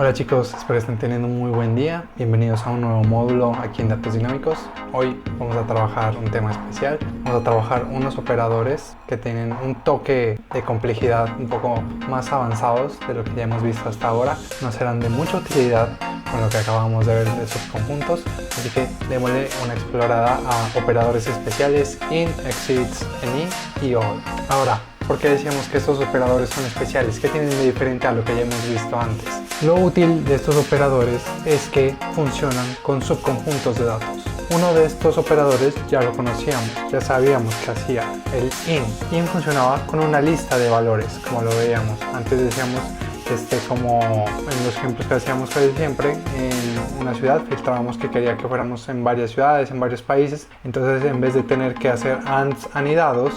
Hola chicos, espero que estén teniendo un muy buen día. Bienvenidos a un nuevo módulo aquí en Datos Dinámicos. Hoy vamos a trabajar un tema especial. Vamos a trabajar unos operadores que tienen un toque de complejidad un poco más avanzados de lo que ya hemos visto hasta ahora. Nos serán de mucha utilidad con lo que acabamos de ver de subconjuntos. Así que démosle una explorada a operadores especiales in, exits, any y all. Ahora, ¿por qué decíamos que estos operadores son especiales? ¿Qué tienen de diferente a lo que ya hemos visto antes? Lo útil de estos operadores es que funcionan con subconjuntos de datos. Uno de estos operadores ya lo conocíamos, ya sabíamos que hacía el in. In funcionaba con una lista de valores, como lo veíamos. Antes decíamos como en los ejemplos que hacíamos casi siempre, en una ciudad filtrábamos que quería que fuéramos en varias ciudades, en varios países. Entonces, en vez de tener que hacer ands anidados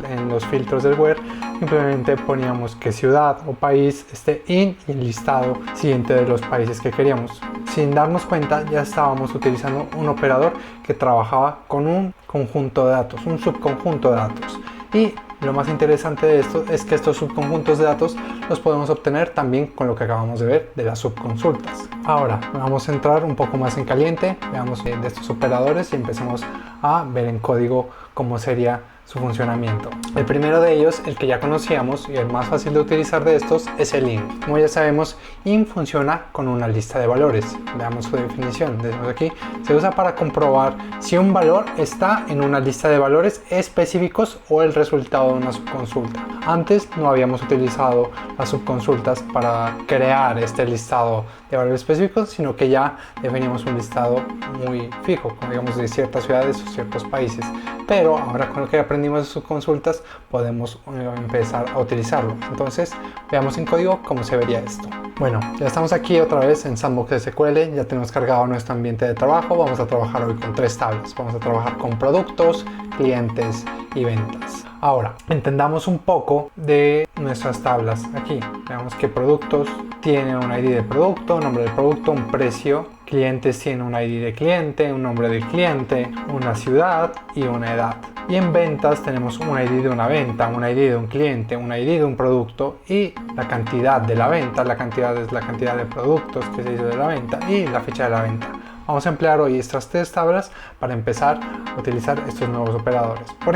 en los filtros del where, simplemente poníamos que ciudad o país esté in y el listado siguiente de los países que queríamos. Sin darnos cuenta, ya estábamos utilizando un operador que trabajaba con un conjunto de datos, un subconjunto de datos. Y lo más interesante de esto es que estos subconjuntos de datos los podemos obtener también con lo que acabamos de ver de las subconsultas. Ahora vamos a entrar un poco más en caliente, veamos de estos operadores y empecemos a ver en código cómo sería su funcionamiento. El primero de ellos, el que ya conocíamos y el más fácil de utilizar de estos, es el in. Como ya sabemos, in funciona con una lista de valores. Veamos su definición. Decimos aquí, se usa para comprobar si un valor está en una lista de valores específicos o el resultado de una subconsulta. Antes no habíamos utilizado las subconsultas para crear este listado de valores específicos, sino que ya definíamos un listado muy fijo, como digamos de ciertas ciudades o ciertos países. Pero ahora con lo que aprendimos de subconsultas podemos empezar a utilizarlo. Entonces veamos en código cómo se vería esto. Bueno, ya estamos aquí otra vez en Sandbox SQL, ya tenemos cargado nuestro ambiente de trabajo. Vamos a trabajar hoy con tres tablas. Vamos a trabajar con productos, clientes y ventas. Ahora, entendamos un poco de nuestras tablas aquí. Veamos que productos tiene un ID de producto, un nombre del producto, un precio. Clientes tiene un ID de cliente, un nombre del cliente, una ciudad y una edad. Y en ventas tenemos un ID de una venta, un ID de un cliente, un ID de un producto y la cantidad de la venta. La cantidad es la cantidad de productos que se hizo de la venta y la fecha de la venta. Vamos a emplear hoy estas tres tablas para empezar a utilizar estos nuevos operadores. Por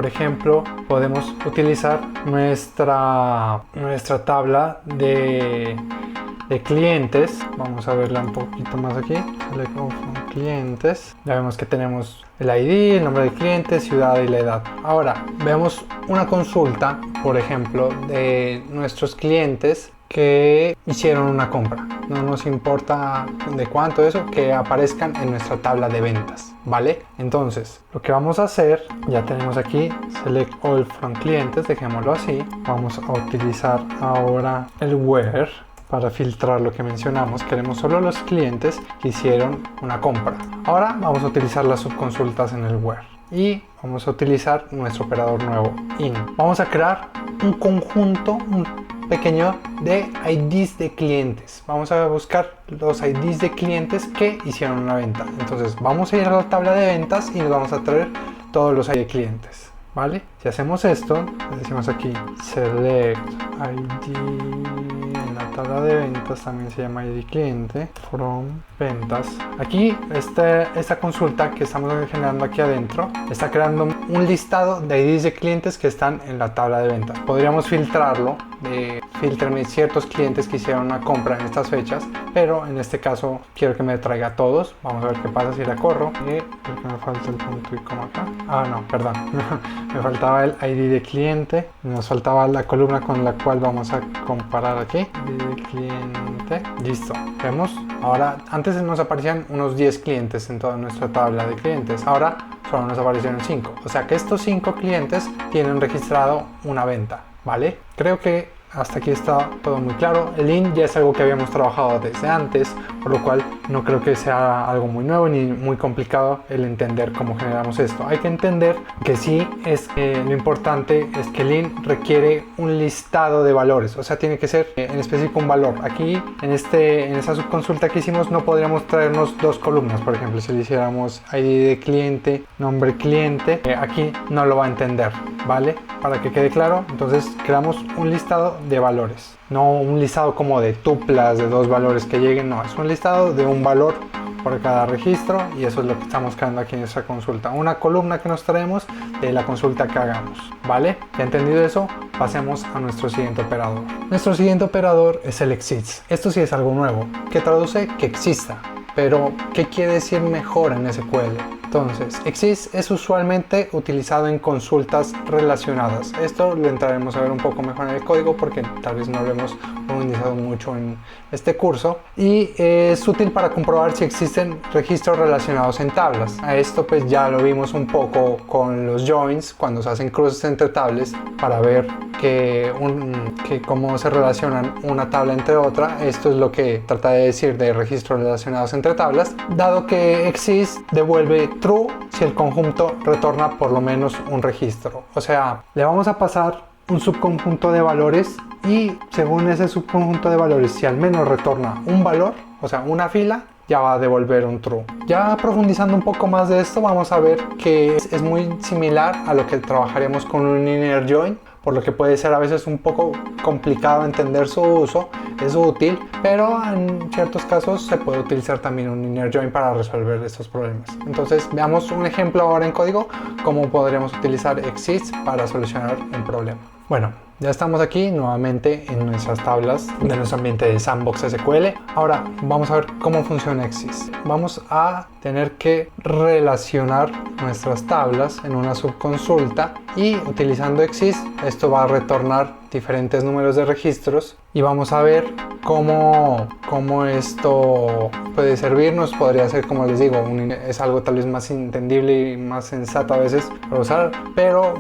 ejemplo, podemos utilizar nuestra tabla de clientes. Vamos a verla un poquito más aquí. Select all from clientes. Ya vemos que tenemos el ID, el nombre del cliente, ciudad y la edad. Ahora, veamos una consulta, por ejemplo, de nuestros clientes que hicieron una compra. No nos importa de cuánto eso, que aparezcan en nuestra tabla de ventas, ¿vale? Entonces, lo que vamos a hacer, ya tenemos aquí select all from clientes, dejémoslo así. Vamos a utilizar ahora el where para filtrar lo que mencionamos. Queremos solo los clientes que hicieron una compra. Ahora vamos a utilizar las subconsultas en el where y vamos a utilizar nuestro operador nuevo in. Vamos a crear un conjunto pequeño de IDs de clientes. Vamos a buscar los IDs de clientes que hicieron una venta. Entonces vamos a ir a la tabla de ventas y nos vamos a traer todos los IDs de clientes, ¿vale? Si hacemos esto, decimos aquí select ID, en la tabla de ventas también se llama ID cliente, from ventas. Aquí esta consulta que estamos generando aquí adentro está creando un listado de IDs de clientes que están en la tabla de ventas. Podríamos filtrarlo, filtrarme ciertos clientes que hicieron una compra en estas fechas, pero en este caso quiero que me traiga a todos. Vamos a ver qué pasa si la corro. Y creo que me falta el punto y coma acá. Ah, no, perdón. Me faltaba el ID de cliente, nos faltaba la columna con la cual vamos a comparar aquí. ID de cliente, listo. Vemos, ahora antes nos aparecían unos 10 clientes en toda nuestra tabla de clientes, ahora solo nos aparecieron 5, o sea que estos 5 clientes tienen registrado una venta, ¿vale? Creo que hasta aquí está todo muy claro. El in ya es algo que habíamos trabajado desde antes, por lo cual no creo que sea algo muy nuevo ni muy complicado el entender cómo generamos esto. Hay que entender que sí es lo importante es que el in requiere un listado de valores, o sea, tiene que ser en específico un valor. Aquí en esa subconsulta que hicimos no podríamos traernos dos columnas, por ejemplo, si le hiciéramos ID de cliente, nombre cliente, aquí no lo va a entender. ¿vale? Para que quede claro, entonces creamos un listado de valores, no un listado como de tuplas de dos valores que lleguen, no, es un listado de un valor por cada registro, y eso es lo que estamos creando aquí en esta consulta, una columna que nos traemos de la consulta que hagamos, ¿vale? Ya entendido eso, pasemos a nuestro siguiente operador. Nuestro siguiente operador es el exists. Esto sí es algo nuevo, que traduce que exista. Pero, ¿qué quiere decir mejor en SQL? Entonces, exist es usualmente utilizado en consultas relacionadas. Esto lo entraremos a ver un poco mejor en el código porque tal vez no lo hemos profundizado mucho en este curso. Y es útil para comprobar si existen registros relacionados en tablas. A esto pues ya lo vimos un poco con los joins, cuando se hacen cruces entre tablas para ver que cómo se relacionan una tabla entre otra. Esto es lo que trata de decir de registros relacionados entre tablas, dado que exist devuelve true si el conjunto retorna por lo menos un registro. O sea, le vamos a pasar un subconjunto de valores y según ese subconjunto de valores, si al menos retorna un valor, o sea, una fila, ya va a devolver un true. Ya profundizando un poco más de esto, vamos a ver que es muy similar a lo que trabajaremos con un inner join, por lo que puede ser a veces un poco complicado entender su uso. Es útil, pero en ciertos casos se puede utilizar también un inner join para resolver estos problemas. Entonces veamos un ejemplo ahora en código, cómo podríamos utilizar exist para solucionar un problema. Bueno, ya estamos aquí nuevamente en nuestras tablas de nuestro ambiente de Sandbox SQL. Ahora vamos a ver cómo funciona exist. Vamos a tener que relacionar nuestras tablas en una subconsulta y utilizando exist esto va a retornar diferentes números de registros y vamos a ver cómo esto puede servirnos. Podría ser, como les digo, es algo tal vez más entendible y más sensato a veces para usar, pero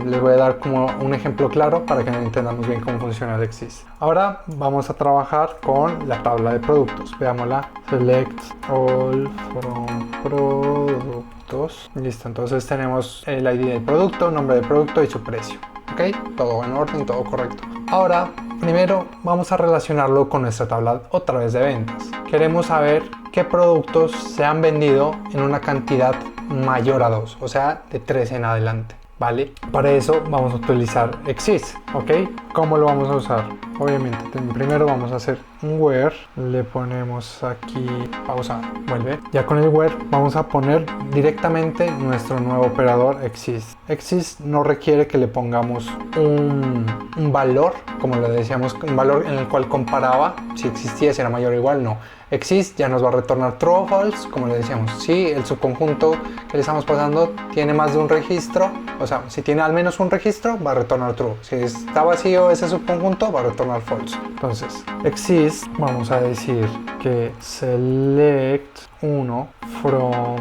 les voy a dar como un ejemplo claro para que entendamos bien cómo funciona el exist. Ahora vamos a trabajar con la tabla de productos. Veámosla. Select all from productos. Listo, entonces tenemos el ID del producto, nombre del producto y su precio. Ok, todo en orden, todo correcto. Ahora, primero vamos a relacionarlo con nuestra tabla otra vez de ventas. Queremos saber qué productos se han vendido en una cantidad mayor a 2, o sea, de 3 en adelante. ¿Vale? Para eso vamos a utilizar exist, ¿ok? ¿Cómo lo vamos a usar? Obviamente, primero vamos a hacer un where, le ponemos aquí, pausa, vuelve. Ya con el where vamos a poner directamente nuestro nuevo operador exist. Exist no requiere que le pongamos un valor, como le decíamos, un valor en el cual comparaba si existía, si era mayor o igual, no. Exist ya nos va a retornar true o false, como le decíamos. Si el subconjunto que le estamos pasando tiene más de un registro, o sea, si tiene al menos un registro, va a retornar true. Si está vacío ese subconjunto, va a retornar false. Entonces, exist, vamos a decir que select 1 from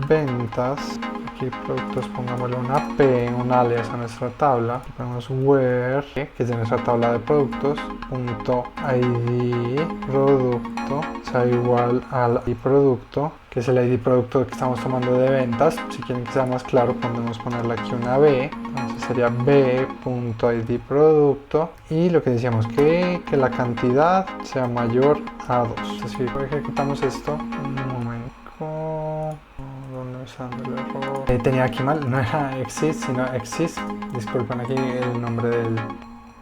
ventas. Aquí productos, pongámosle una P, un alias a nuestra tabla. Ponemos where, que es de nuestra tabla de productos, punto ID producto, sea igual al ID producto, que es el ID producto que estamos tomando de ventas. Si quieren que sea más claro, podemos ponerle aquí una B. Entonces sería B.id producto. Y lo que decíamos, que la cantidad sea mayor a 2. Es decir, ejecutamos esto. Un momento. ¿Dónde me está dando el error? Tenía aquí mal, no era exist, sino exist. Disculpen aquí el nombre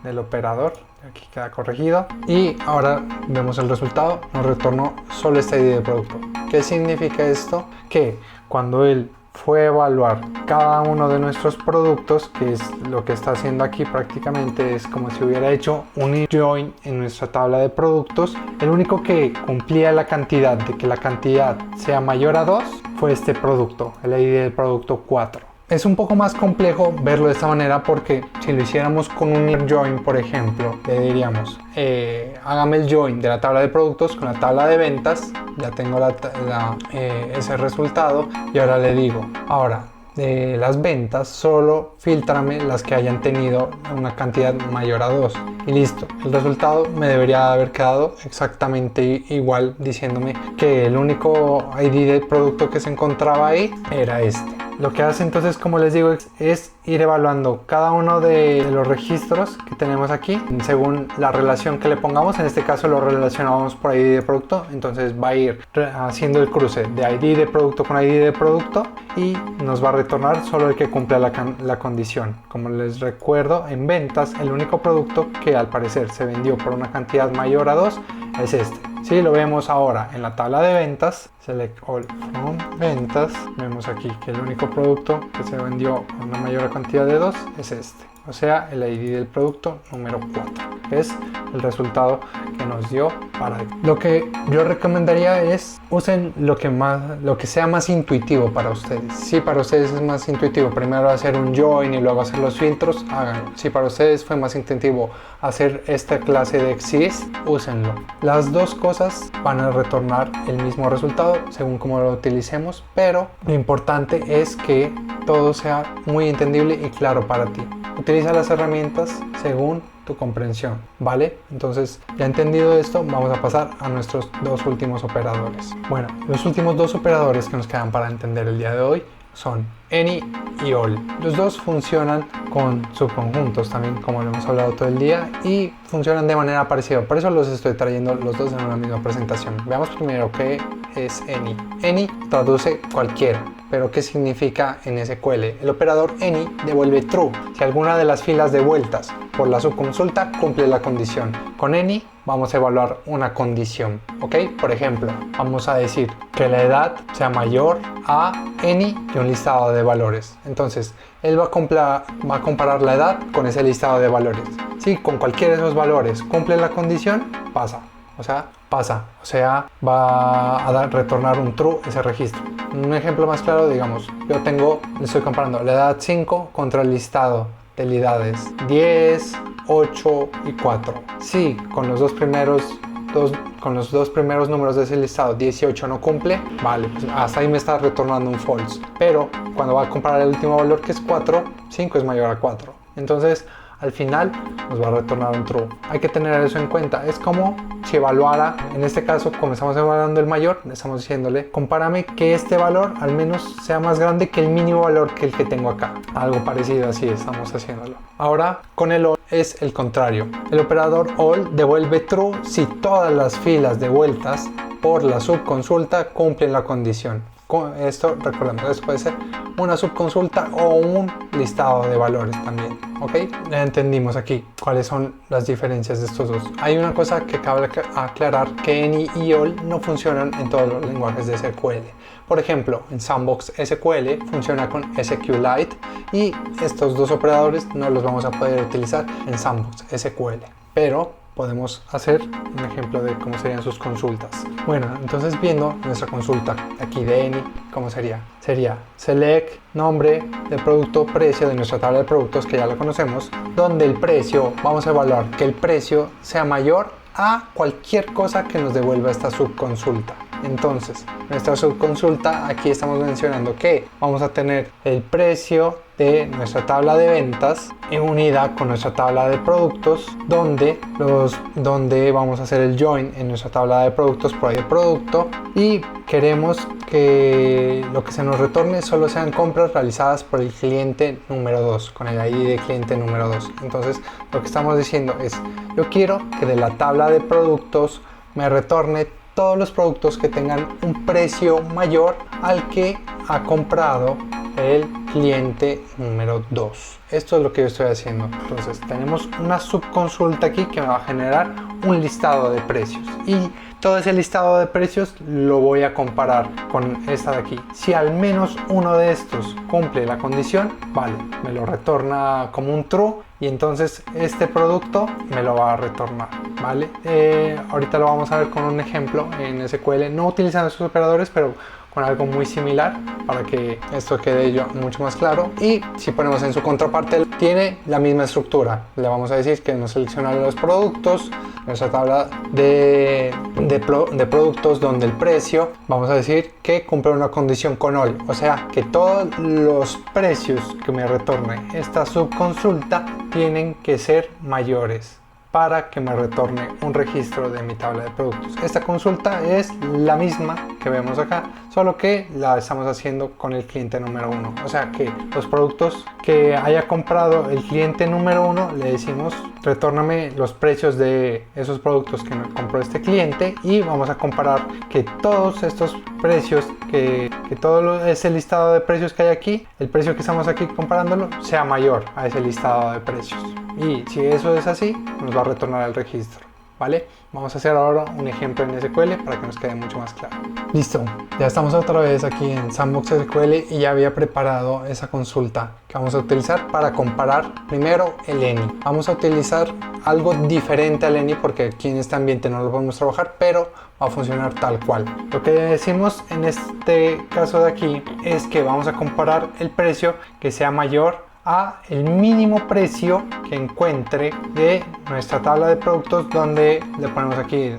del operador. Aquí queda corregido. Y ahora vemos el resultado. Nos retornó solo este ID de producto. ¿Qué significa esto? Que cuando él fue a evaluar cada uno de nuestros productos, que es lo que está haciendo aquí prácticamente, es como si hubiera hecho un join en nuestra tabla de productos. El único que cumplía la cantidad de que la cantidad sea mayor a 2 fue este producto, el ID del producto 4. Es un poco más complejo verlo de esta manera porque si lo hiciéramos con un join, por ejemplo, le diríamos hágame el join de la tabla de productos con la tabla de ventas. Ya tengo ese resultado y ahora le digo, ahora de las ventas solo filtrame las que hayan tenido una cantidad mayor a 2 y listo. El resultado me debería haber quedado exactamente igual, diciéndome que el único ID del producto que se encontraba ahí era este. Lo que hace entonces, como les digo, es ir evaluando cada uno de los registros que tenemos aquí según la relación que le pongamos. En este caso lo relacionamos por ID de producto, entonces va a ir haciendo el cruce de ID de producto con ID de producto y nos va a retornar solo el que cumpla la condición. Como les recuerdo, en ventas el único producto que al parecer se vendió por una cantidad mayor a 2 es este. Si lo vemos ahora en la tabla de ventas, select all from ventas, vemos aquí que el único producto que se vendió por una mayor cantidad de 2 es este, o sea, el ID del producto número 4, que es el resultado que nos dio para él. Lo que yo recomendaría es usen lo que sea más intuitivo para ustedes. Si para ustedes es más intuitivo primero hacer un join y luego hacer los filtros, háganlo. Si para ustedes fue más intuitivo hacer esta clase de exist, úsenlo. Las dos cosas van a retornar el mismo resultado según cómo lo utilicemos, pero lo importante es que todo sea muy entendible y claro para ti. Utiliza las herramientas según tu comprensión, ¿vale? Entonces, ya entendido esto, vamos a pasar a nuestros dos últimos operadores. Bueno, los últimos dos operadores que nos quedan para entender el día de hoy son any y all. Los dos funcionan con subconjuntos también, como lo hemos hablado todo el día, y funcionan de manera parecida. Por eso los estoy trayendo los dos en una misma presentación. Veamos primero qué es any. Any traduce cualquiera, pero ¿qué significa en SQL? El operador any devuelve true si alguna de las filas devueltas por la subconsulta cumple la condición. Con any vamos a evaluar una condición, ¿ok? Por ejemplo, vamos a decir que la edad sea mayor a any y un listado de valores. Entonces, él va a comparar la edad con ese listado de valores. Si con cualquiera de esos valores cumple la condición, pasa. O sea, va a retornar un true ese registro. Un ejemplo más claro, digamos, le estoy comparando la edad 5 contra el listado de edades 10, 8 y 4. Si con los dos primeros números de ese listado 18 no cumple, vale, pues hasta ahí me está retornando un false. Pero cuando va a comparar el último valor, que es 4, 5 es mayor a 4. Entonces, al final nos va a retornar un true. Hay que tener eso en cuenta. Es como si evaluara, en este caso, como estamos evaluando el mayor, estamos diciéndole, compárame que este valor al menos sea más grande que el mínimo valor que el que tengo acá. Algo parecido así estamos haciéndolo. Ahora, con el all es el contrario. El operador all devuelve true si todas las filas devueltas por la subconsulta cumplen la condición. Con esto, recordemos, esto puede ser una subconsulta o un listado de valores también, ¿ok? Ya entendimos aquí cuáles son las diferencias de estos dos. Hay una cosa que cabe aclarar, que any y all no funcionan en todos los lenguajes de SQL. Por ejemplo, en Sandbox SQL funciona con SQLite y estos dos operadores no los vamos a poder utilizar en Sandbox SQL, pero podemos hacer un ejemplo de cómo serían sus consultas. Bueno, entonces viendo nuestra consulta aquí de any, ¿cómo sería? Sería select nombre de producto, precio de nuestra tabla de productos que ya la conocemos, donde el precio, vamos a evaluar que el precio sea mayor a cualquier cosa que nos devuelva esta subconsulta. Entonces, nuestra subconsulta, aquí estamos mencionando que vamos a tener el precio de nuestra tabla de ventas en unidad con nuestra tabla de productos, donde vamos a hacer el join en nuestra tabla de productos por ahí de producto, y queremos que lo que se nos retorne solo sean compras realizadas por el cliente número 2, con el ID de cliente número 2. Entonces, lo que estamos diciendo es, yo quiero que de la tabla de productos me retorne todos los productos que tengan un precio mayor al que ha comprado el cliente número 2. Esto es lo que yo estoy haciendo. Entonces tenemos una subconsulta aquí que me va a generar un listado de precios y todo ese listado de precios lo voy a comparar con esta de aquí. Si al menos uno de estos cumple la condición, vale, me lo retorna como un true y entonces este producto me lo va a retornar, ¿vale? Ahorita lo vamos a ver con un ejemplo en SQL, no utilizando esos operadores, pero con algo muy similar para que esto quede mucho más claro. Y si ponemos en su contraparte, tiene la misma estructura. Le vamos a decir que nos selecciona los productos, nuestra tabla de productos donde el precio, vamos a decir que cumple una condición con all, o sea que todos los precios que me retorne esta subconsulta tienen que ser mayores para que me retorne un registro de mi tabla de productos. Esta consulta es la misma que vemos acá, solo que la estamos haciendo con el cliente número 1. O sea que los productos que haya comprado el cliente número 1, le decimos retórname los precios de esos productos que me compró este cliente, y vamos a comparar que todos estos precios, que todo ese listado de precios que hay aquí, el precio que estamos aquí comparándolo sea mayor a ese listado de precios. Y si eso es así, nos va a retornar el registro. ¿Vale? Vamos a hacer ahora un ejemplo en SQL para que nos quede mucho más claro. Listo, ya estamos otra vez aquí en Sandbox SQL y ya había preparado esa consulta que vamos a utilizar para comparar primero el ENI. Vamos a utilizar algo diferente al ENI porque aquí en este ambiente no lo podemos trabajar, pero va a funcionar tal cual. Lo que decimos en este caso de aquí es que vamos a comparar el precio que sea mayor a el mínimo precio que encuentre de nuestra tabla de productos, donde le ponemos aquí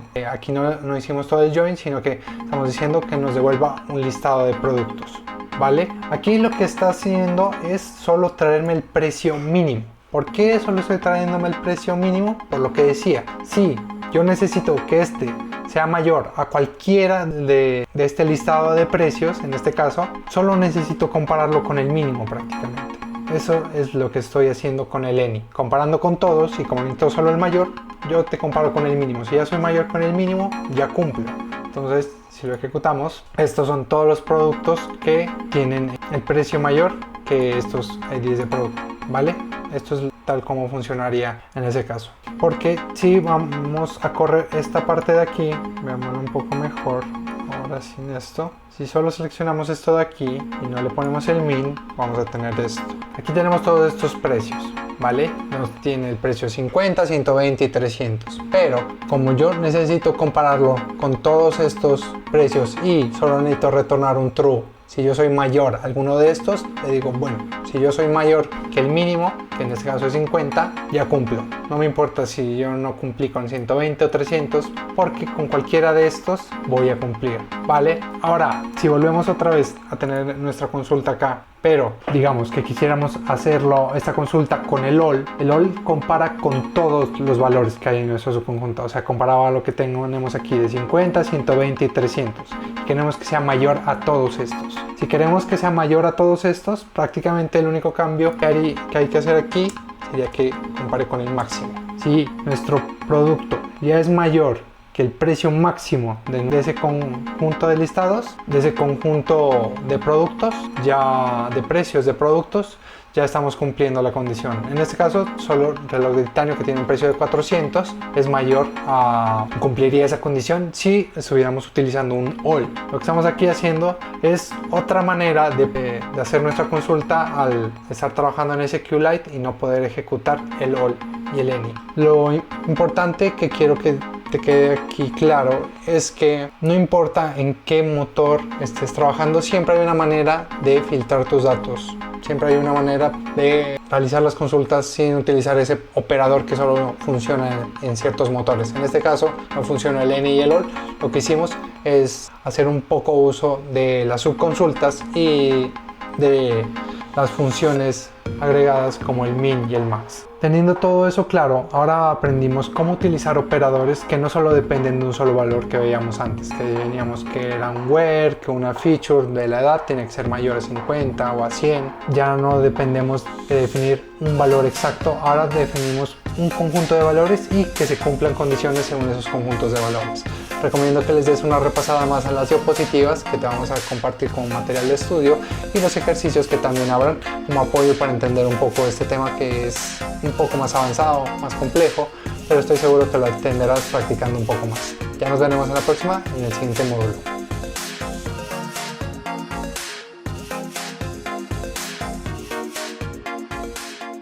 no hicimos todo el join, sino que estamos diciendo que nos devuelva un listado de productos, ¿vale? Aquí lo que está haciendo es solo traerme el precio mínimo. ¿Por qué solo estoy trayéndome el precio mínimo? Por lo que decía, si yo necesito que este sea mayor a cualquiera de este listado de precios, en este caso, solo necesito compararlo con el mínimo prácticamente. Eso es lo que estoy haciendo con el ENI, comparando con todos, y como necesito solo el mayor, yo te comparo con el mínimo. Si ya soy mayor con el mínimo, ya cumplo. Entonces, si lo ejecutamos, estos son todos los productos que tienen el precio mayor que estos IDs de producto, ¿vale? Esto es tal como funcionaría en ese caso. Porque si vamos a correr esta parte de aquí, veámoslo un poco mejor. Ahora sin esto, si solo seleccionamos esto de aquí y no le ponemos el min, vamos a tener esto. Aquí tenemos todos estos precios, ¿vale? Nos tiene el precio 50, 120 y 300. Pero como yo necesito compararlo con todos estos precios y solo necesito retornar un true, si yo soy mayor a alguno de estos, le digo, bueno, si yo soy mayor que el mínimo, que en este caso es 50, ya cumplo. No me importa si yo no cumplí con 120 o 300, porque con cualquiera de estos voy a cumplir, ¿vale? Ahora, si volvemos otra vez a tener nuestra consulta acá, pero digamos que quisiéramos hacerlo, esta consulta con el all compara con todos los valores que hay en nuestro subconjunto. O sea, comparaba lo que tenemos aquí de 50, 120 y 300. Y queremos que sea mayor a todos estos. Si queremos que sea mayor a todos estos, prácticamente el único cambio que hay que hacer aquí sería que compare con el máximo. Si nuestro producto ya es mayor que el precio máximo de ese conjunto de listados, de ese conjunto de productos, ya de precios de productos, ya estamos cumpliendo la condición. En este caso, solo el reloj de titanio, que tiene un precio de 400, es mayor cumpliría esa condición si estuviéramos utilizando un all. Lo que estamos aquí haciendo es otra manera de hacer nuestra consulta al estar trabajando en SQLite y no poder ejecutar el all y el ENI. Lo importante que quiero que te quede aquí claro es que no importa en qué motor estés trabajando, siempre hay una manera de filtrar tus datos. Siempre hay una manera de realizar las consultas sin utilizar ese operador que solo funciona en ciertos motores. En este caso no funciona el ENI y el all. Lo que hicimos es hacer un poco uso de las subconsultas y de las funciones agregadas como el min y el max. Teniendo todo eso claro, ahora aprendimos cómo utilizar operadores que no solo dependen de un solo valor que veíamos antes, que veíamos que era un where, que una feature de la edad tiene que ser mayor a 50 o a 100. Ya no dependemos de definir un valor exacto, ahora definimos un conjunto de valores y que se cumplan condiciones según esos conjuntos de valores. Recomiendo que les des una repasada más a las diapositivas que te vamos a compartir como material de estudio y los ejercicios que también habrán como apoyo para entender un poco este tema, que es un poco más avanzado, más complejo, pero estoy seguro que lo entenderás practicando un poco más. Ya nos veremos en la próxima, en el siguiente módulo.